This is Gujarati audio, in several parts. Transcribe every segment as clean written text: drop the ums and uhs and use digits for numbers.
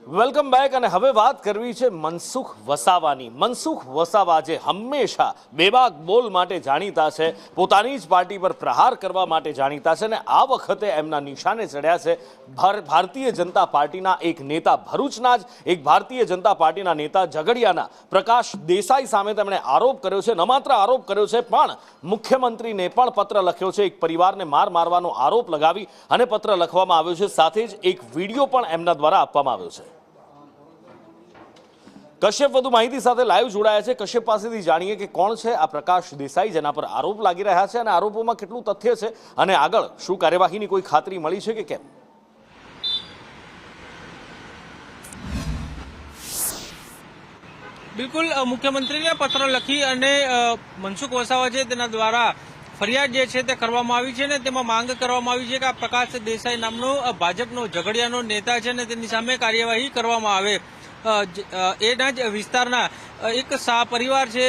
વેલકમ બેક અને હવે વાત કરવી છે મનસુખ વસાવાની। મનસુખ વસાવા જે હંમેશા બેબાક બોલ માટે જાણીતા છે, પોતાની જ પાર્ટી પર પ્રહાર કરવા માટે જાણીતા છે અને આ વખતે એમના નિશાને ચડ્યા છે ભારતીય જનતા પાર્ટીના એક નેતા, ભરૂચના જ એક ભારતીય જનતા પાર્ટીના નેતા ઝઘડિયાના પ્રકાશ દેસાઈ સામે તેમણે આરોપ કર્યો છે। ન માત્ર આરોપ કર્યો છે પણ મુખ્યમંત્રીને પણ પત્ર લખ્યો છે। એક પરિવારને મારવાનો આરોપ લગાવી અને પત્ર લખવામાં આવ્યો છે, સાથે જ એક વિડીયો પણ એમના દ્વારા આપવામાં આવ્યો છે। કશ્યપ વધુ માહિતી સાથે લાઈવ જોડાયા છે। કશ્યપ પાસેથી જાણીએ કે કોણ છે આ પ્રકાશ દેસાઈ જેના પર આરોપ લાગી રહ્યા છે અને આરોપોમાં કેટલું તથ્ય છે અને આગળ શું કાર્યવાહીની કોઈ ખાતરી મળી છે કે કેમ? બિલકુલ, મુખ્યમંત્રીને પત્ર લખી અને મનસુખ વસાવા છે તેના દ્વારા ફરિયાદ જે છે તે કરવામાં આવી છે ને તેમાં માંગ કરવામાં આવી છે કે આ પ્રકાશ દેસાઈ નામનો ભાજપનો ઝઘડિયાનો નેતા છે ને તેની સામે કાર્યવાહી કરવામાં આવે। એના જ વિસ્તારના એક શાહ પરિવાર છે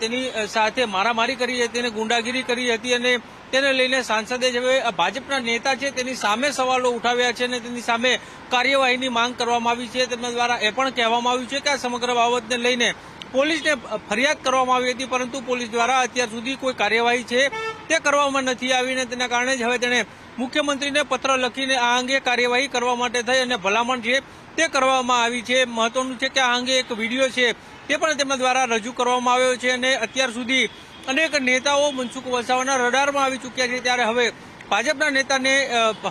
તેની સાથે મારામારી કરી હતી અને ગુંડાગીરી કરી હતી અને તેને લઈને સાંસદે હવે ભાજપના નેતા છે તેની સામે સવાલો ઉઠાવ્યા છે અને તેની સામે કાર્યવાહીની માંગ કરવામાં આવી છે। તેમના દ્વારા એ પણ કહેવામાં આવ્યું છે કે આ સમગ્ર બાબતને લઈને પોલીસને ફરિયાદ કરવામાં આવી હતી, પરંતુ પોલીસ દ્વારા અત્યાર સુધી કોઈ કાર્યવાહી છે તે કરવામાં નથી આવી અને તેના કારણે જ હવે તેણે મુખ્યમંત્રીને પત્ર લખીને આ અંગે કાર્યવાહી કરવા માટે થઈ અને ભલામણ છે તે કરવામાં આવી છે। મહત્વનું છે કે આ અંગે એક વિડીયો છે તે પણ તેમના દ્વારા રજૂ કરવામાં આવ્યો છે અને અત્યાર સુધી અનેક નેતાઓ મનસુખ વસાવાના રડારમાં આવી ચૂક્યા છે, ત્યારે હવે ભાજપના નેતાને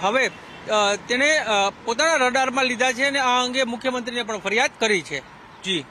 હવે તેણે પોતાના રડારમાં લીધા છે અને આ અંગે મુખ્યમંત્રીને પણ ફરિયાદ કરી છે। જી।